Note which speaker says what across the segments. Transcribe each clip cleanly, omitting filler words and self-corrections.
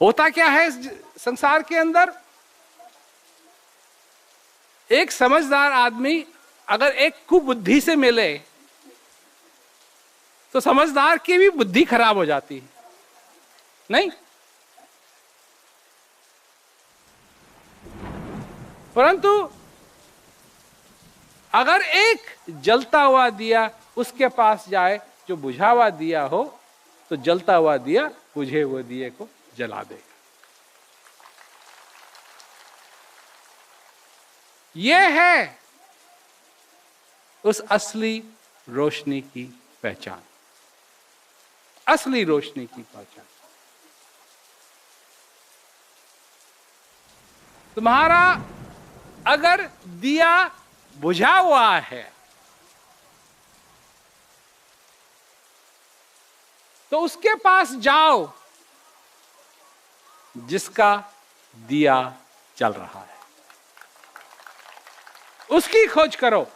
Speaker 1: होता क्या है इस संसार के अंदर? एक समझदार आदमी अगर एक कुबुद्धि से मिले तो समझदार की भी बुद्धि खराब हो जाती है, नहीं? परंतु अगर एक जलता हुआ दिया उसके पास जाए जो बुझा हुआ दिया हो, तो जलता हुआ दिया बुझे हुए दिए को जला देगा। यह है उस असली रोशनी की पहचान, असली रोशनी की पहचान। तुम्हारा अगर दिया बुझा हुआ है तो उसके पास जाओ जिसका दिया चल रहा है, उसकी खोज करो।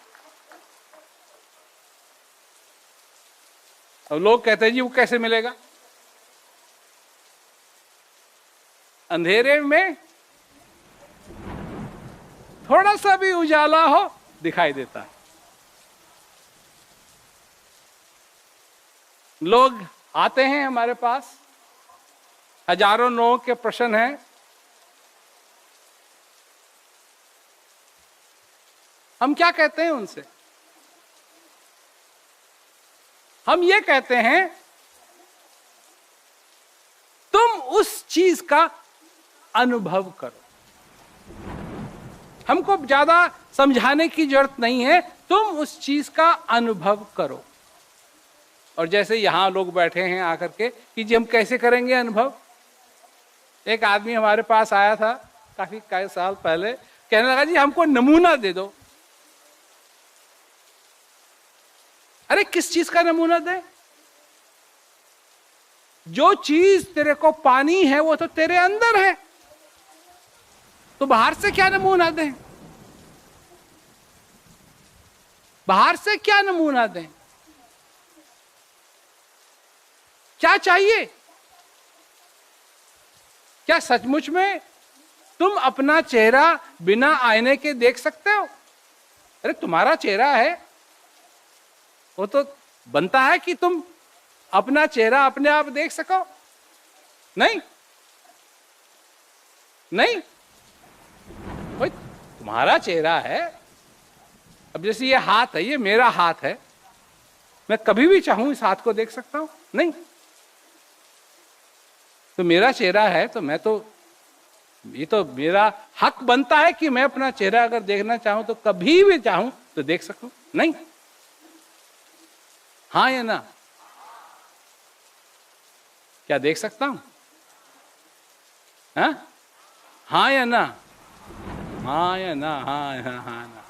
Speaker 1: और लोग कहते हैं जी वो कैसे मिलेगा? अंधेरे में थोड़ा सा भी उजाला हो दिखाई देता है। लोग आते हैं हमारे पास, हजारों लोगों के प्रश्न हैं, हम क्या कहते हैं उनसे? हम ये कहते हैं तुम उस चीज का अनुभव करो। हमको ज्यादा समझाने की जरूरत नहीं है, तुम उस चीज का अनुभव करो। और जैसे यहां लोग बैठे हैं आकर के कि जी हम कैसे करेंगे अनुभव? एक आदमी हमारे पास आया था काफी कई साल पहले, कहने लगा जी हमको नमूना दे दो। अरे किस चीज का नमूना दे? जो चीज तेरे को पानी है वो तो तेरे अंदर है, तो बाहर से क्या नमूना दें? बाहर से क्या नमूना दें? क्या चाहिए? क्या सचमुच में तुम अपना चेहरा बिना आईने के देख सकते हो? अरे तुम्हारा चेहरा है, वो तो बनता है कि तुम अपना चेहरा अपने आप देख सको? नहीं, नहीं। भाई तुम्हारा चेहरा है। अब जैसे ये हाथ है, ये मेरा हाथ है, मैं कभी भी चाहूं इस हाथ को देख सकता हूं? नहीं। तो मेरा चेहरा है तो मैं तो, ये तो मेरा हक बनता है कि मैं अपना चेहरा अगर देखना चाहूं तो कभी भी चाहूं तो देख सकूं? नहीं। हाँ या ना? क्या देख सकता हूं? हाँ? हाँ या ना? हाँ या ना? हाँ या हाँ ना?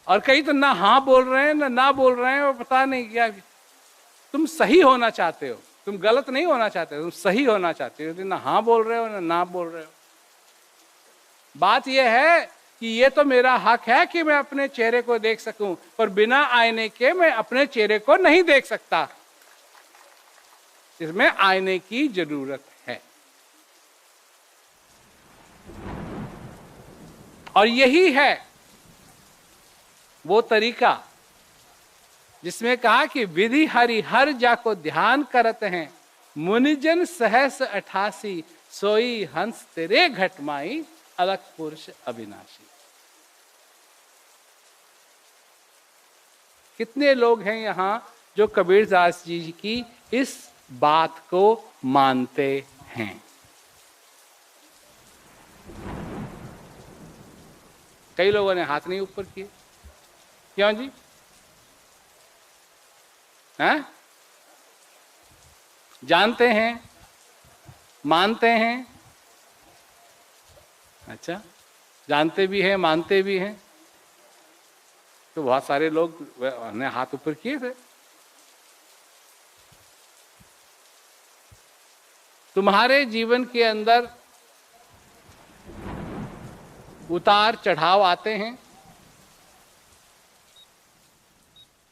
Speaker 1: और कई तो ना हाँ बोल रहे हैं ना बोल रहे हैं, और पता नहीं क्या। तुम सही होना चाहते हो, तुम गलत नहीं होना चाहते, तुम सही होना चाहते हो, ना हाँ बोल रहे हो ना बोल रहे हो। बात यह है कि ये तो मेरा हक है कि मैं अपने चेहरे को देख सकूं, पर बिना आईने के मैं अपने चेहरे को नहीं देख सकता। इसमें आईने की जरूरत है। और यही है वो तरीका जिसमें कहा कि विधि हरि हर जाको ध्यान करते हैं, मुनिजन सहस 88 सोई हंस तेरे घटमाई, अलग पुरुष अविनाशी। कितने लोग हैं यहां जो कबीरदास जी की इस बात को मानते हैं? कई लोगों ने हाथ नहीं ऊपर किए। क्यों जी? हैं? जानते हैं, मानते हैं। अच्छा, जानते भी हैं मानते भी हैं। तो बहुत सारे लोग ने हाथ ऊपर किए थे। तुम्हारे जीवन के अंदर उतार चढ़ाव आते हैं,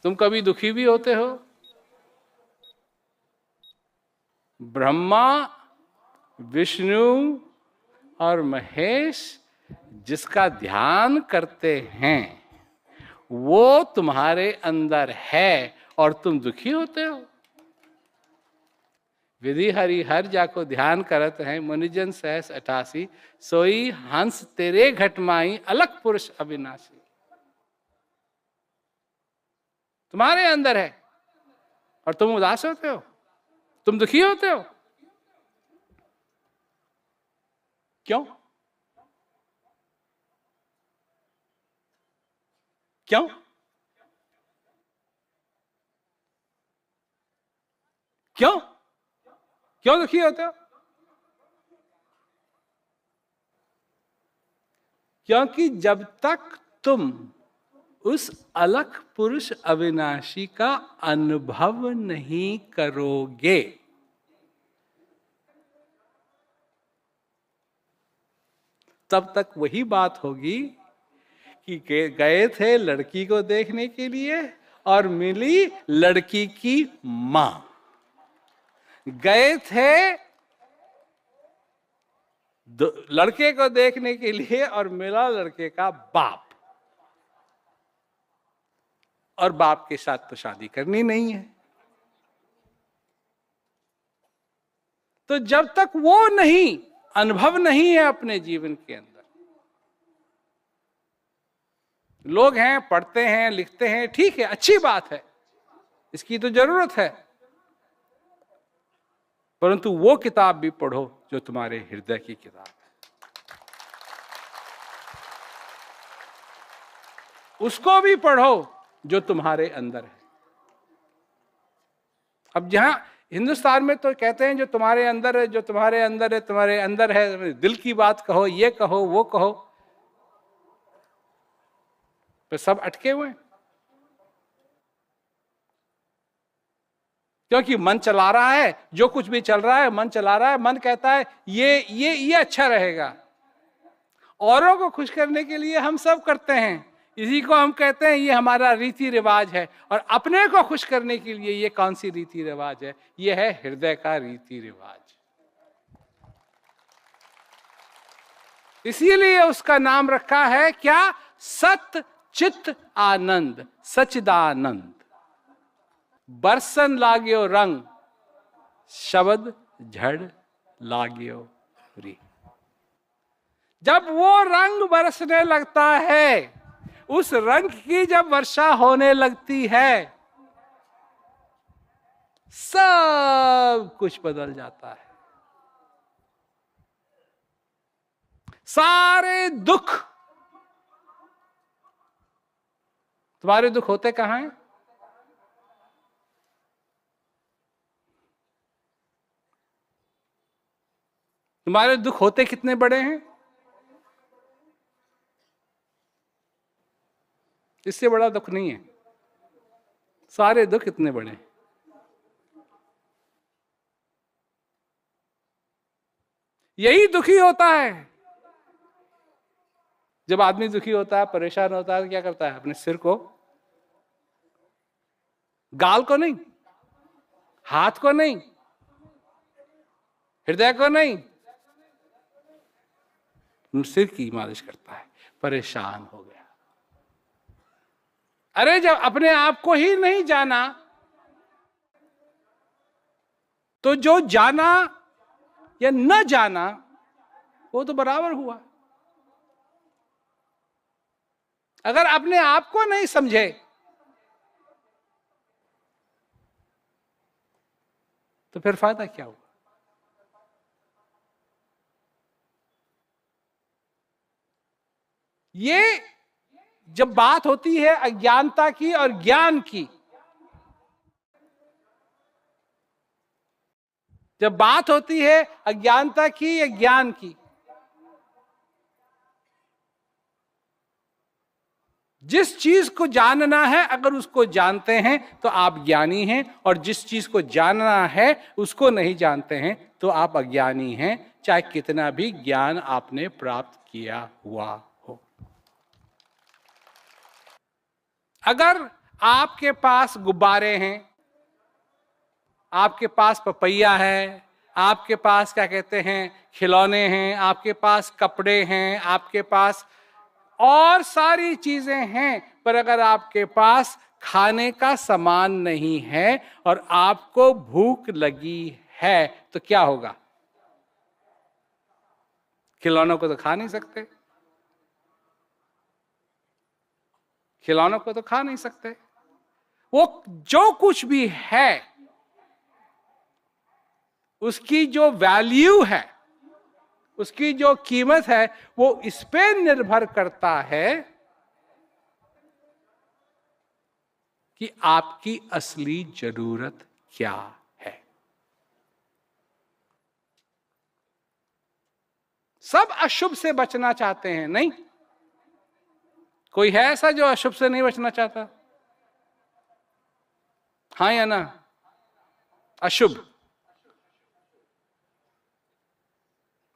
Speaker 1: तुम कभी दुखी भी होते हो। ब्रह्मा विष्णु और महेश जिसका ध्यान करते हैं वो तुम्हारे अंदर है और तुम दुखी होते हो। विधि हरि हर जाको ध्यान करत हैं, मुनिजन सहस 88, सोई हंस तेरे घटमाई अलग पुरुष अविनाशी। तुम्हारे अंदर है और तुम उदास होते हो, तुम दुखी होते हो। क्यों? क्यों? क्यों? क्यों दुखी होते हो? क्योंकि जब तक तुम उस अलख पुरुष अविनाशी का अनुभव नहीं करोगे, तब तक वही बात होगी कि गए थे लड़की को देखने के लिए और मिली लड़की की मां। गए थे लड़के को देखने के लिए और मिला लड़के का बाप, और बाप के साथ तो शादी करनी नहीं है। तो जब तक वो नहीं, अनुभव नहीं है अपने जीवन के अंदर, लोग हैं, पढ़ते हैं, लिखते हैं, ठीक है, अच्छी बात है, इसकी तो जरूरत है, परंतु वो किताब भी पढ़ो जो तुम्हारे हृदय की किताब है। उसको भी पढ़ो जो तुम्हारे अंदर है। अब जहां हिंदुस्तान में तो कहते हैं जो तुम्हारे अंदर है, जो तुम्हारे अंदर है, तुम्हारे अंदर है, दिल की बात कहो, ये कहो, वो कहो, तो सब अटके हुए हैं। क्योंकि मन चला रहा है, जो कुछ भी चल रहा है मन चला रहा है, मन कहता है ये अच्छा रहेगा। औरों को खुश करने के लिए हम सब करते हैं, इसी को हम कहते हैं ये हमारा रीति रिवाज है, और अपने को खुश करने के लिए ये कौन सी रीति रिवाज है? ये है हृदय का रीति रिवाज। इसीलिए उसका नाम रखा है क्या? सत चित आनंद, सचिदानंद। बरसन लाग्यो रंग, शब्द झड़ लाग्यो री। जब वो रंग बरसने लगता है, उस रंग की जब वर्षा होने लगती है, सब कुछ बदल जाता है। सारे दुख, तुम्हारे दुख होते कहां हैं? तुम्हारे दुख होते कितने बड़े हैं? इससे बड़ा दुख नहीं है, सारे दुख इतने बड़े हैं। यही दुखी होता है। जब आदमी दुखी होता है, परेशान होता है, तो क्या करता है? अपने सिर को, गाल को नहीं, हाथ को नहीं, हृदय को नहीं, सिर की मालिश करता है। परेशान हो गया। अरे जब अपने आप को ही नहीं जाना, तो जो जाना या न जाना वो तो बराबर हुआ। अगर अपने आप को नहीं समझे तो फिर फायदा क्या हुआ? ये जब बात होती है अज्ञानता की और ज्ञान की, जब बात होती है अज्ञानता की या ज्ञान की, जिस चीज को जानना है अगर उसको जानते हैं तो आप ज्ञानी हैं, और जिस चीज को जानना है उसको नहीं जानते हैं तो आप अज्ञानी हैं, चाहे कितना भी ज्ञान आपने प्राप्त किया हुआ हो। अगर आपके पास गुब्बारे हैं, आपके पास पपैया है, आपके पास क्या कहते हैं, खिलौने हैं, आपके पास कपड़े हैं, आपके पास और सारी चीजें हैं, पर अगर आपके पास खाने का सामान नहीं है और आपको भूख लगी है तो क्या होगा? खिलौनों को तो खा नहीं सकते, खिलौनों को तो खा नहीं सकते। वो जो कुछ भी है उसकी जो वैल्यू है, उसकी जो कीमत है, वो इस पे निर्भर करता है कि आपकी असली जरूरत क्या है। सब अशुभ से बचना चाहते हैं, नहीं? कोई है ऐसा जो अशुभ से नहीं बचना चाहता? हाँ या ना? अशुभ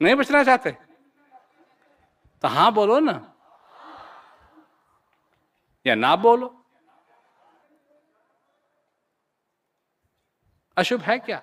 Speaker 1: नहीं बचना चाहते तो हाँ बोलो ना, या ना बोलो। अशुभ है क्या?